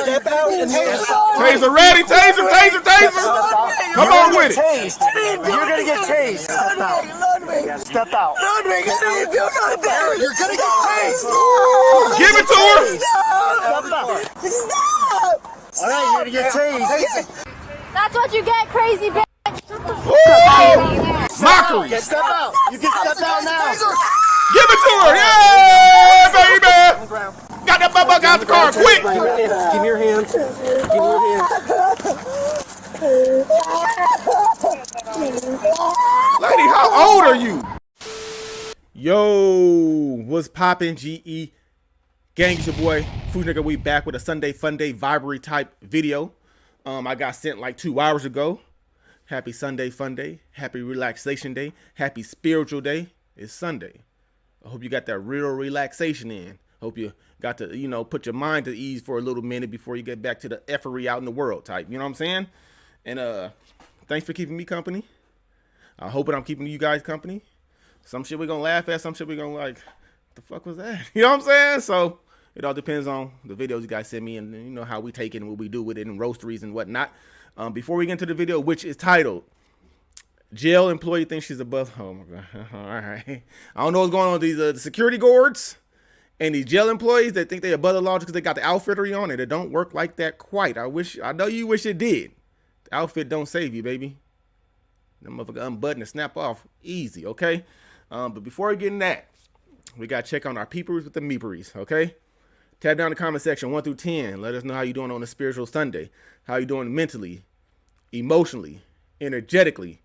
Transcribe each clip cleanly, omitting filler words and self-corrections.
Step out and Taser ready, taser. Come on with it. You're gonna get tased. Step out. You're gonna get tased. Give it to her. Stop! All right, you're gonna get tased. That's what you get, crazy bitch. Mockery. Step out. You can step out now. Give it to her. Yeah, baby. Got that butt out the car, quick. Give me your hands. Give me your hands. Lady, how old are you? Yo, what's poppin', GE? Gang, it's your boy, Food Nigga. We back with a Sunday Fun Day Vibery type video. I got sent like 2 hours ago. Happy Sunday Fun Day. Happy Relaxation Day. Happy Spiritual Day. It's Sunday. I hope you got that real relaxation in. Hope you got to, put your mind to ease for a little minute before you get back to the effery out in the world type. You know what I'm saying? And thanks for keeping me company. I hope I'm keeping you guys company. Some shit we're going to laugh at. Some shit we're going to like, what the fuck was that? You know what I'm saying? So it all depends on the videos you guys send me and, how we take it and what we do with it and roasteries and whatnot. Before we get into the video, which is titled, Jail Employee Thinks She's Above. Oh, my God. All right. I don't know what's going on with these the security guards and these jail employees that think they're above the law because they got the outfittery on it. It don't work like that quite. I know you wish it did. The outfit don't save you, baby. That motherfucker unbutton and snap off easy, okay? But before we get in that, we got to check on our peepers with the meeperies, okay? Tab down the comment section 1 through 10. Let us know how you doing on a spiritual Sunday. How you doing mentally, emotionally, energetically,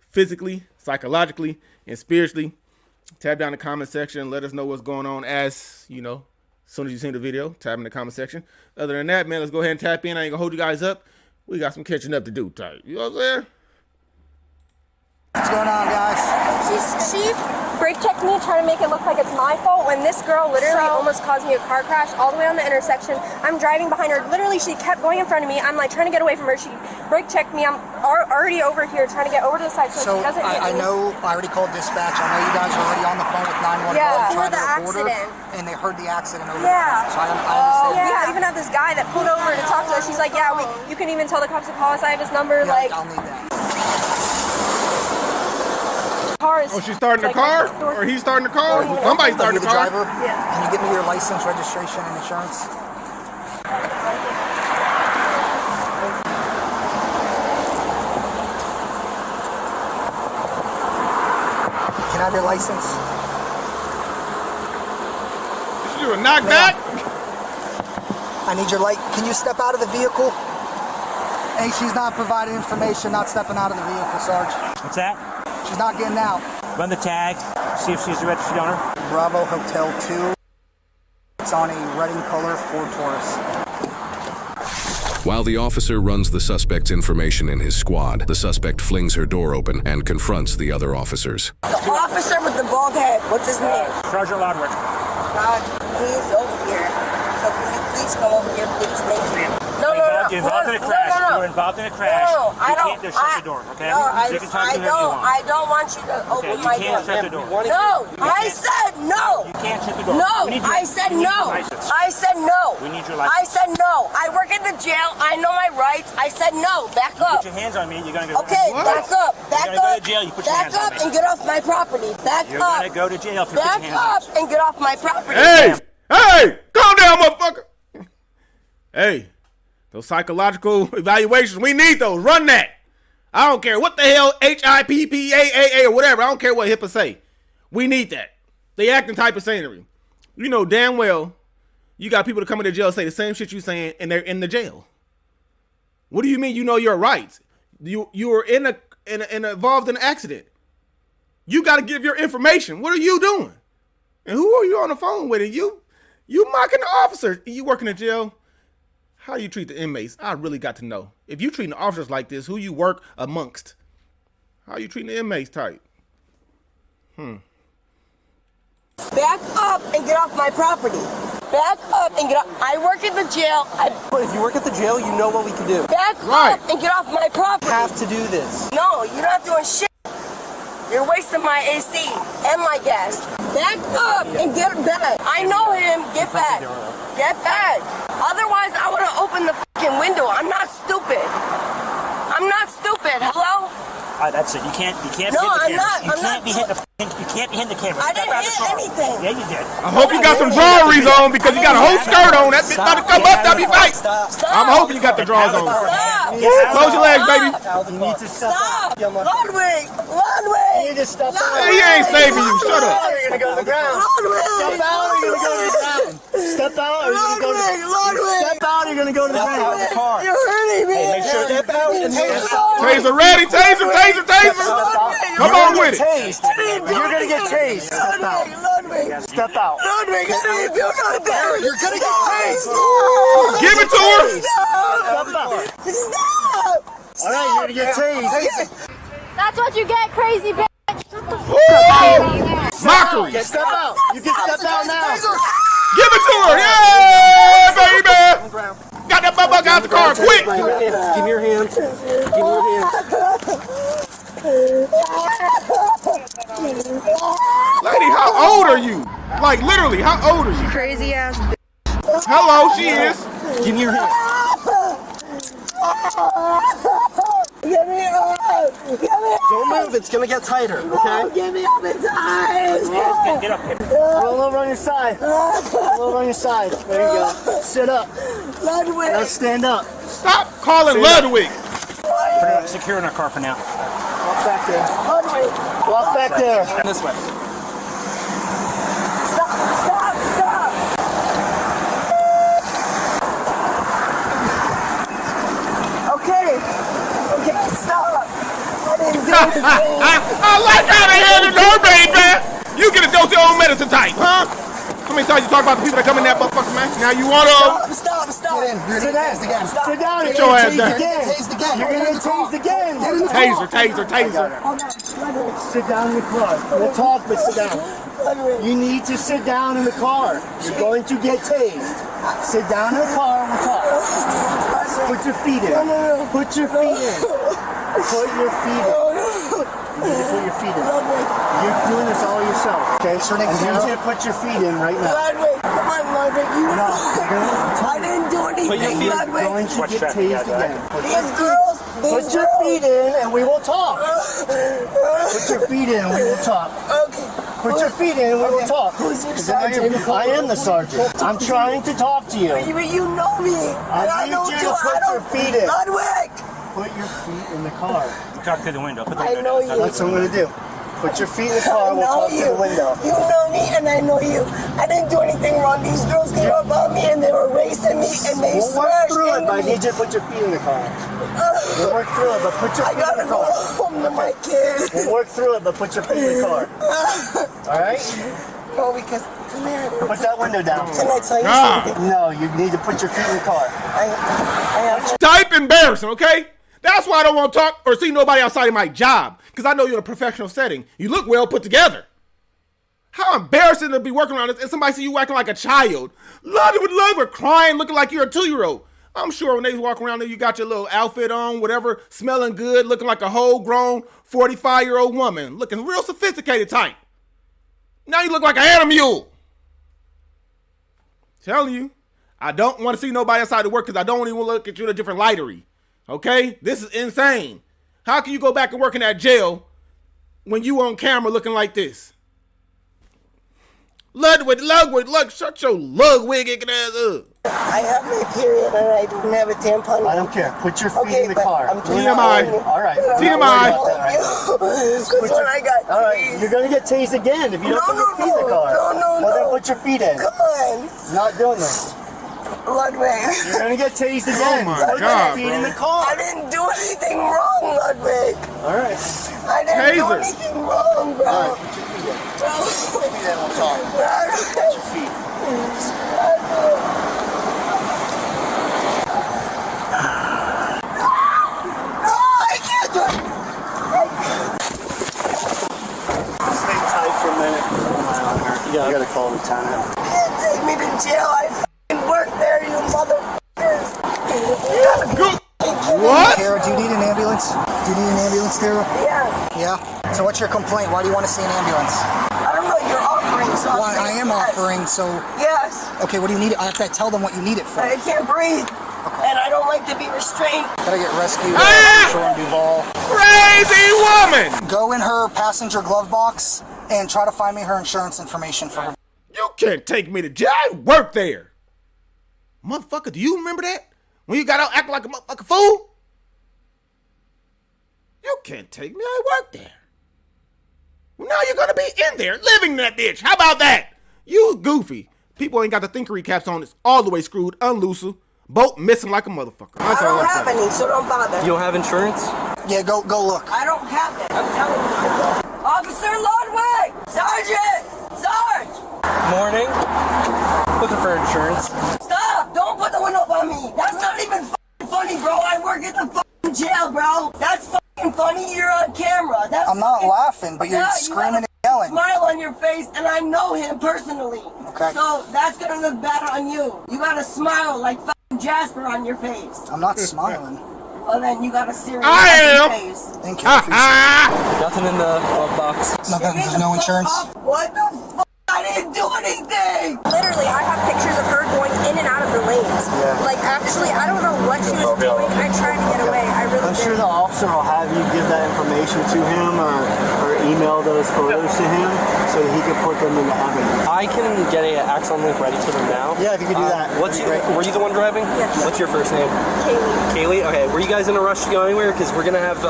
physically, psychologically, and spiritually. Tab down the comment section. Let us know what's going on as soon as you see the video. Tab in the comment section. Other than that, man, let's go ahead and tap in. I ain't going to hold you guys up. We got some catching up to do, type. You know what I'm saying? What's going on, guys? She brake checked me, trying to make it look like it's my fault when this girl literally almost caused me a car crash all the way on the intersection. I'm driving behind her. Literally, she kept going in front of me. I'm like trying to get away from her. She brake checked me. I'm already over here trying to get over to the side so she doesn't hit me. I know I already called dispatch. I know you guys are already on the phone with 911 for trying the to report accident. her, and they heard the accident over Yeah. the phone. So I understand. Yeah, I even have this guy that pulled over to talk to us. She's like, yeah, you can even tell the cops to call us. I have his number. Yeah, like, I'll need that. Oh, she's starting the car? Or he's starting the car? Somebody's starting the car. Driver? Yeah. Can you give me your license, registration, and insurance? Can I have your license? Did you do a knockback? I need your light. Can you step out of the vehicle? Hey, she's not providing information, not stepping out of the vehicle, Sarge. What's that? She's not getting out. Run the tag, see if she's a registered owner. Bravo Hotel 2. It's on a red and color Ford Taurus. While the officer runs the suspect's information in his squad, the suspect flings her door open and confronts the other officers. The officer with the bald head, what's his name? Sergeant Loudwick. He's over here. So can you please come over here, please? Thank you. No. You're involved in a crash. No. You were involved in a crash. No, I don't. You can't just shut the door, okay? No, you can talk to whoever you want. I don't want you to open my door. You can't shut the door. No, I said no. You can't shut the door. No, I said no. I said no. We need your license. I said no. I work in the jail. I know my rights. I said no. Back up. Put your hands on me. You're gonna go. Okay, back up. Back You're gonna up. go to jail. You put your back hands up on me. and get off my property. Back You're up. gonna go to jail if you put Back your hands on up me. and get off my property. Hey, calm down, motherfucker. Hey, those psychological evaluations, we need those. Run that. I don't care what the hell HIPPAAA or whatever. I don't care what HIPAA say. We need that. They acting type of scenery. You know damn well you got people that come into jail and say the same shit you saying and they're in the jail. What do you mean you know your rights? You were involved in an accident. You got to give your information. What are you doing? And who are you on the phone with? And you mocking the officers. You work in the jail. How you treat the inmates? I really got to know. If you treating the officers like this, who you work amongst? How you treating the inmates type? Back up and get off my property. Back up and get off. I work in the jail. If you work at the jail, you know what we can do. Back up and get off my property. You have to do this. No, you're not doing shit. You're wasting my AC and my gas. Back up and get back. I know him. Get back. Get back. Otherwise, I would have opened That's it. You can't No, hit the I'm camera. not. You I'm can't not be hitting the. You can't be hitting the camera. I Step didn't out of the hit car. anything. Yeah, you did. I hope you got some drawers on because you got a whole skirt on. That bitch about to come up, that'll be fight. Stop. I'm hoping you got the drawers on. Stop. Close your legs, baby. You need to stop. Stop. Ludwig. Ludwig. You need to stop. He ain't saving you. Shut up. You're gonna go to the ground. Step out or you're gonna go to the ground. Step out or you're gonna go to the Ludwig. Step out or you're gonna go to the ground. You're hurting me. Make sure Step out and Taser ready. Taser, taser, taser. Come on with it. tased. You're gonna get tased. Step out. Ludwig. Step out. Ludwig, I didn't do nothing. You're gonna get tased. Give it to her. Step out. Stop. All right, you're gonna get tased. That's what you get, crazy bitch. Woo! Mockery. Step out. You can step out now. Give it to her. Yeah, baby. Got that butt out the car quick. Give me your hands. Give me your hands. Lady, how old are you? Like, literally, how old are you? Crazy ass. Hello, she is. Give me your hands. Get me up. Get me up. Don't move. It's gonna get tighter. Okay. Get me up in time. Get up here. Roll over on your side. Roll over on your side. There you go. Sit up. Ludwig. Now stand up. Stop calling Ludwig. Put her secure in our car for now. Walk back there. Ludwig. Walk back there. This way. Stop. Stop. Stop. Okay. Okay. Stop. I didn't do anything. I like how they handled her, baby. You get a dose of your own medicine type, huh? How many times you talk about the people that come in that motherfucker, man? Now you want to? Stop. Stop. Get in. You're Sit gonna down. get tased again. Sit down. Sit You're your gonna ass down. tased again. You're gonna get tased again. Taser, taser, taser. Sit down in the car. We'll talk, but sit down. Ludwig. You need to sit down in the car. You're going to get tased. Sit down in the car and we'll talk. Put your feet in. Put your feet in. Put your feet in. You need to put your feet in. You're doing this all yourself. Okay? Sir, I name need Zero? you to put your feet in right now. Ludwig. Come on, Ludwig. You No, you're gonna I didn't do anything, You're Ludwig. going to Watch get that, tased guys, again. These girls. Put your feet in and we will talk. Put your feet in and we will talk. Okay. Put your feet in and we will talk. Who's your 'Cause now sergeant? I am the sergeant. I'm trying to talk to you. You know me. I need you to put your feet in. Ludwig. Put your feet in the car. Talk through the window. Put the I window know down. you. That's what I'm gonna do. Put your feet in the car. I We'll know talk you. to the window. You know me and I know you. I didn't do anything wrong. These girls came up on me and they were racing me and they We'll work smashed through it, into but I me. need you to put your feet in the car. We'll work through it, but put your I feet in gotta the go car. home to my kids. We'll work through it, but put your feet in the car. All right? No, because come here. Put that window down. Can I tell you Ah. something? No, you need to put your feet in the car. I have Type embarrassing, okay? That's why I don't want to talk or see nobody outside of my job. Because I know you're in a professional setting. You look well put together. How embarrassing to be working around this and somebody see you acting like a child. Ludwig crying, looking like you're a 2-year-old. I'm sure when they walk around there, you got your little outfit on, whatever, smelling good, looking like a whole grown 45-year-old woman, looking real sophisticated type. Now you look like an animal. Telling you, I don't want to see nobody outside the work because I don't even want to look at you in a different lightery. Okay? This is insane. How can you go back and work in that jail when you on camera looking like this? Ludwig, shut your Ludwig ass up. I have my period and I don't have a tampon. I don't care. Put your feet in the but car. I'm just TMI. telling you. All right. TMI. Because when I got All right. tased. You're going to get tased again if you don't No, put your feet in the car. no, Well, then no. put your feet in. Come on, Not doing this. Ludwig. You're going to get tased again. Oh my Put God, your feet bro. in the car. I didn't do anything wrong, Ludwig. All right. I didn't do Taser. anything wrong, bro. All right. Put your feet in. Bro. Put your feet in. We'll talk. Put your feet. I can't do it. Stay tight for a minute. You gotta call the town out. You can't take me to jail. I f***ing work there, you motherfuckers. What? Tara, do you need an ambulance? Do you need an ambulance, Tara? Yeah. Yeah? So what's your complaint? Why do you want to see an ambulance? I don't know. You're offering something. Well, I am Yes. offering, so... Yes. Okay, what do you need? I have to tell them what you need it for. I can't breathe. And I don't like to be restrained. Gotta get rescued. Ah! Shore and Duval. crazy woman! Go in her passenger glove box and try to find me her insurance information for her. You can't take me to jail. I work there. Motherfucker, do you remember that? When you got out acting like a motherfucking fool? You can't take me. I work there. Well, now you're gonna be in there living in that bitch. How about that? You goofy. People ain't got the thinkery caps on. It's all the way screwed, unlooser. Boat missing like a motherfucker. I don't have any, so don't bother. You don't have insurance? Yeah, go look. I don't have it. I'm telling you. Officer Ludwig! Sergeant! Sarge! Morning. Looking for insurance. Stop! Don't put the window up on me. That's not even funny, bro. I work at the jail, bro. That's funny. You're on camera. That's I'm not laughing, but you're screaming and yelling. Smile on your face, and I know him personally. Okay. So that's gonna look bad on you. You gotta smile like Jasper on your face. I'm not smiling. Well, then you got a serious face. Thank you. I Nothing in the glove box. Nothing. There's no insurance. What the fuck? I didn't do anything. Literally, I have pictures of her going in and out of the lanes. Yeah. Like, actually, I don't know what she was doing. I tried to get away. I really I'm did. sure the officer will have you give that information to him or email those photos to him so he can put them in the evidence. I can get an Axon link ready to them now. Yeah, if you could do that. Were you the one driving? Yes. What's your first name? Kaylee. Kaylee? Okay, were you guys in a rush to go anywhere? Because we're going to have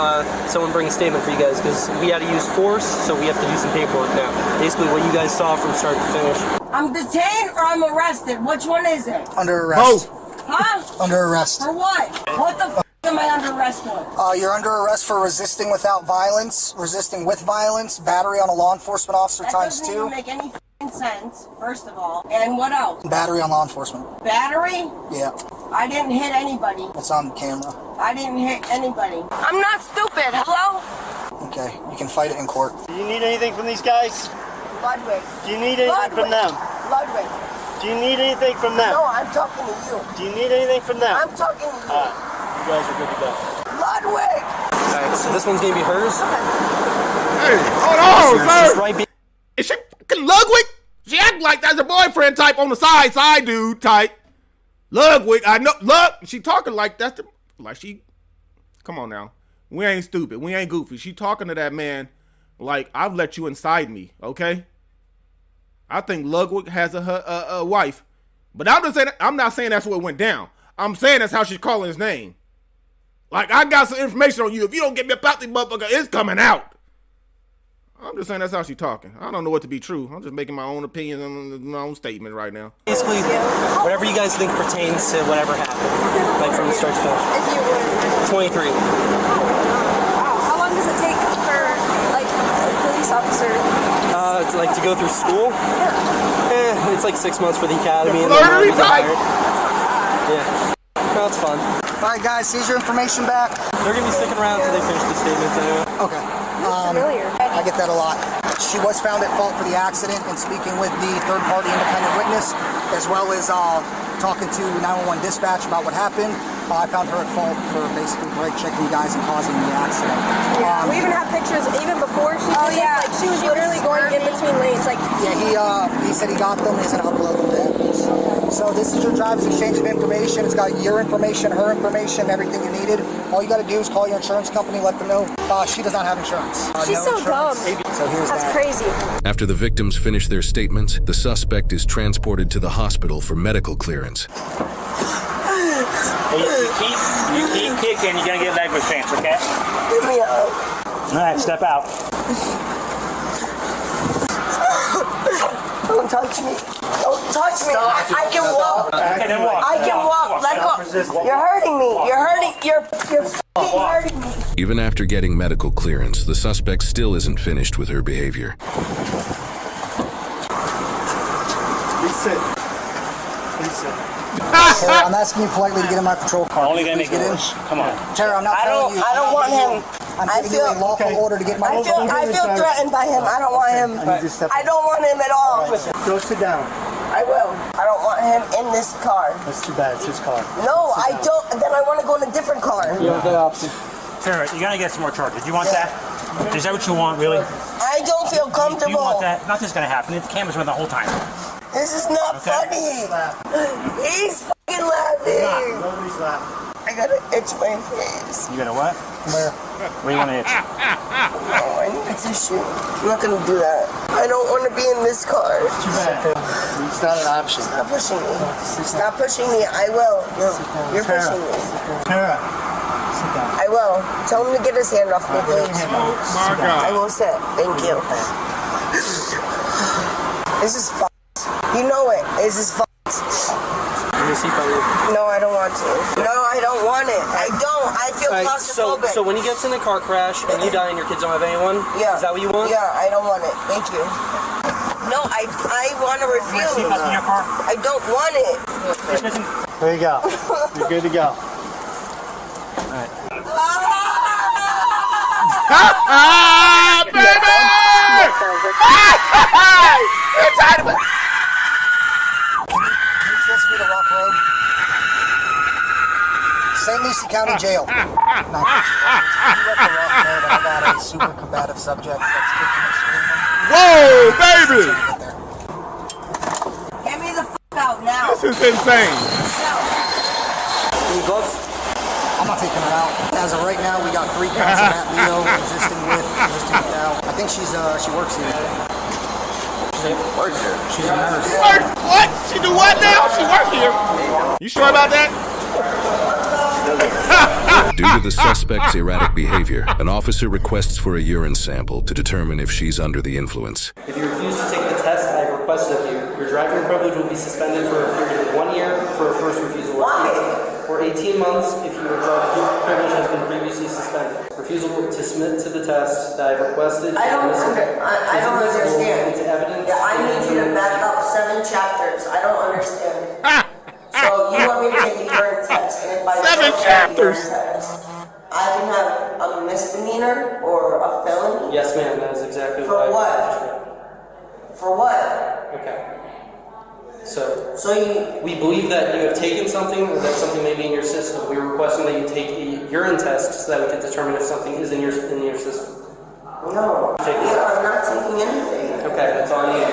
someone bring a statement for you guys because we had to use force, so we have to do some paperwork now. Basically, what you guys saw from start to finish. I'm detained or I'm arrested. Which one is it? Under arrest. Huh? Under arrest. For what? What the f am I under arrest for? You're under arrest for resisting without violence, resisting with violence, battery on a law enforcement officer That times doesn't 2, even make any sense, first of all. And what else? battery on law enforcement. Battery? Yeah, I didn't hit anybody. it's on camera. I didn't hit anybody. I'm not stupid. Hello? Okay, you can fight it in court. Do you need anything from these guys? Ludwig. Do you need anything from them? Ludwig. Do you need anything from them? No, I'm talking to you. Do you need anything from them? I'm talking to you. You guys are good to go. Ludwig! Alright, so this one's going to be hers. Hey, hold on, She's sir. right Is she fucking Ludwig? She act like that's a boyfriend type on the side dude type. Ludwig, I know. Look, she talking like that's the, like she. Come on now, we ain't stupid, we ain't goofy. She talking to that man like I've let you inside me, okay? I think Ludwig has a wife, but I'm just saying. I'm not saying that's what went down. I'm saying that's how she's calling his name. Like I got some information on you. If you don't get me about this motherfucker, it's coming out. I'm just saying that's how she's talking. I don't know what to be true. I'm just making my own opinion and my own statement right now. Basically, whatever you guys think pertains to whatever happened, like from the start to finish. If you would. 23. How long does it take for, like, a police officer? To go through school? Yeah. It's like 6 months for the academy. The and then flirtery you get type? hired. Yeah. No, it's fun. Alright guys, here's your information back. They're going to be sticking around until they finish the statements anyway. Okay. Familiar. I get that a lot. She was found at fault for the accident and speaking with the third-party independent witness, as well as talking to 911 dispatch about what happened. I found her at fault for basically brake checking you guys and causing the accident. Yeah, we even have pictures even before she did this. Like, she was literally going in between lanes. Like, Yeah, he said he got them. He's going to upload them to evidence. So this is your driver's exchange of information. It's got your information, her information, everything you needed. All you got to do is call your insurance company, let them know she does not have insurance. she's so dumb. So here's That's that. crazy. After the victims finish their statements, the suspect is transported to the hospital for medical clearance. You keep kicking, you're gonna get leg restraints, okay? Give me a hug. Alright, step out. Don't touch me. Don't touch me. I can walk. Okay, then walk. I can walk. Let go. You're hurting me. You're f***ing hurting me. Even after getting medical clearance, the suspect still isn't finished with her behavior. Please sit. Please sit. Tara, I'm asking you politely to get in my patrol car. Only gonna Please make it get in. worse. Come on. Tara, I'm not telling you. I don't want him. I'm I giving you a feel- lawful Okay. order to get in my I feel threatened by him. I don't want him. I need you to step I don't want him at all. Go sit down. I will. I don't want him in this car. That's too bad. It's his car. No, I don't. Then I want to go in a different car. You have the option. Sarah, you're gonna get some more charges. You want that? Is that what you want, really? I don't feel You comfortable. want that? Nothing's gonna happen. The camera's on the whole time. This is not Okay. funny. He's fucking laughing. Nobody's laughing. gotta itch my face. You got a what? Where? What do you want to itch? Oh, I need a tissue. I'm not gonna do that. I don't want to be in this car. Too bad. It's not an option. Stop pushing me. Stop pushing me. I will. You're pushing me. Tara, sit down. I will. Tell him to get his hand off me, please. My God. I will sit. Thank you. This is fucked. You know it. This is fucked. No, I don't want to. No, I don't want it. I don't. I feel claustrophobic. So when he gets in a car crash and you die and your kids don't have anyone, Yeah. is that what you want? Yeah, I don't want it. Thank you. No, I want to refuse. I don't want it. There you go. You're good to go. Baby! It's time to... Transfer me to Rock Road. St. Lucie County Jail. Not you at the Rock Road. I got a super combative subject that's kicking and screaming. Whoa, baby! Get there. Get me the fuck out now. This is insane. Can you gloves? I'm not taking her out. As of right now, we got 3 counts of Matt Leo existing without. I think she works here. Works here. She's a nurse. What? She do what now? She work here. You sure about that? Due to the suspect's erratic behavior, an officer requests for a urine sample to determine if she's under the influence. If you refuse to take the test I have requested of you, your driving privilege will be suspended for a period of 1 year for a first refusal, or 18 months if your driving privilege has been previously suspended. Refusal to submit to the test that I have requested. I don't understand. Into evidence. Yeah, I need you to back up 7 chapters. I don't understand. So you want me to take a urine test, and if I 7 don't take a chapters. urine test, I can have a misdemeanor or a felony? Yes, ma'am. That is exactly For what? For what? Okay. So So we believe that you have taken something, or that something may be in your system. We are requesting that you take a urine test so that we can determine if something is in your system. No. Yeah, I'm not taking anything. Okay, that's all I need.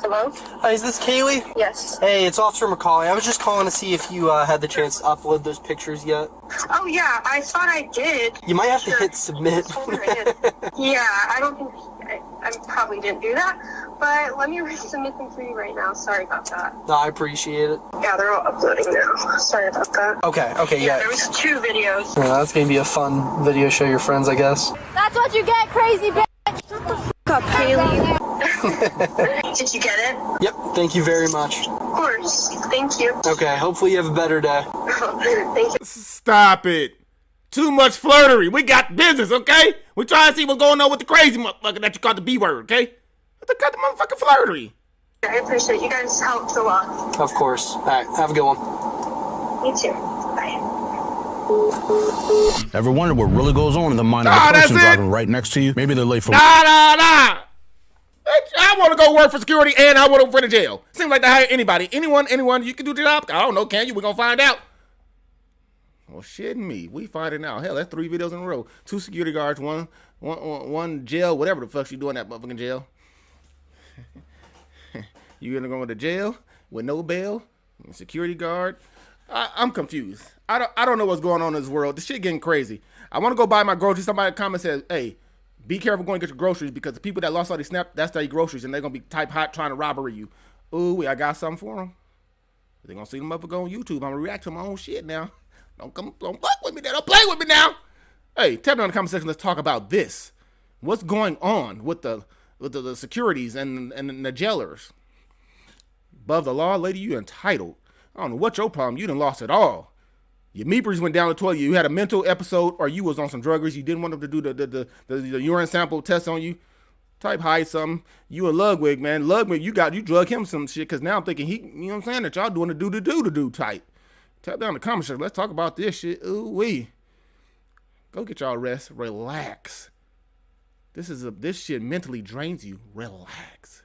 Hello? Hi, is this Kaylee? Yes. Hey, it's Officer McCauley. I was just calling to see if you had the chance to upload those pictures yet. Oh yeah, I thought I did. You might have to hit submit. Yeah, I don't think I probably didn't do that, but let me resubmit them for you right now. Sorry about that. No, I appreciate it. Yeah, they're all uploading now. Sorry about that. Okay, yeah. There was 2 videos. Yeah, that's gonna be a fun video. Show your friends, I guess. That's what you get, crazy bitch! Shut the f*** up, Kaylee. Did you get it? Yep, thank you very much. Of course. Thank you. Okay, hopefully you have a better day. Thank you. Stop it. Too much flirtery. We got business, okay? We try to see what's going on with the crazy motherfucker that you called the B word, okay? Got the motherfucking flirtery. I appreciate you guys helped a lot. Of course. All right, have a good one. Me too. Bye. Ever wonder what really goes on in the mind of Nah, the person that's it. driving right next to you? Maybe they're late for Nah. Bitch, I want to go work for security and I want to work in the jail. Seems like they hire anybody. Anyone, you can do the job. I don't know, can you? We're going to find out. Well, shit me. We finding out. Hell, that's 3 videos in a row. 2 security guards, one jail, whatever the fuck she doing in that motherfucking jail. You gonna go to jail with no bail? Security guard? I'm confused. I don't know what's going on in this world. This shit getting crazy. I want to go buy my groceries. Somebody in the comments says, hey, be careful going to get your groceries because the people that lost all these snap, that's their groceries and they're going to be type hot trying to robbery you. Ooh, I got something for them. They're going to see them up and go on YouTube. I'm going to react to my own shit now. Don't fuck with me now. Don't play with me now. Hey, tell me in the comment section. Let's talk about this. What's going on with the securities and the jailers? Above the law, lady, you entitled. I don't know what your problem. You done lost it all. Your meepers went down the toilet. You had a mental episode, or you was on some druggers. You didn't want them to do the urine sample test on you. Type hide something. You and Ludwig, man. Ludwig, you drug him some shit. Cause now I'm thinking you know what I'm saying, that y'all doing the do type. Tap down in the comment section. Let's talk about this shit. Ooh wee. Go get y'all rest. Relax. This shit mentally drains you. Relax.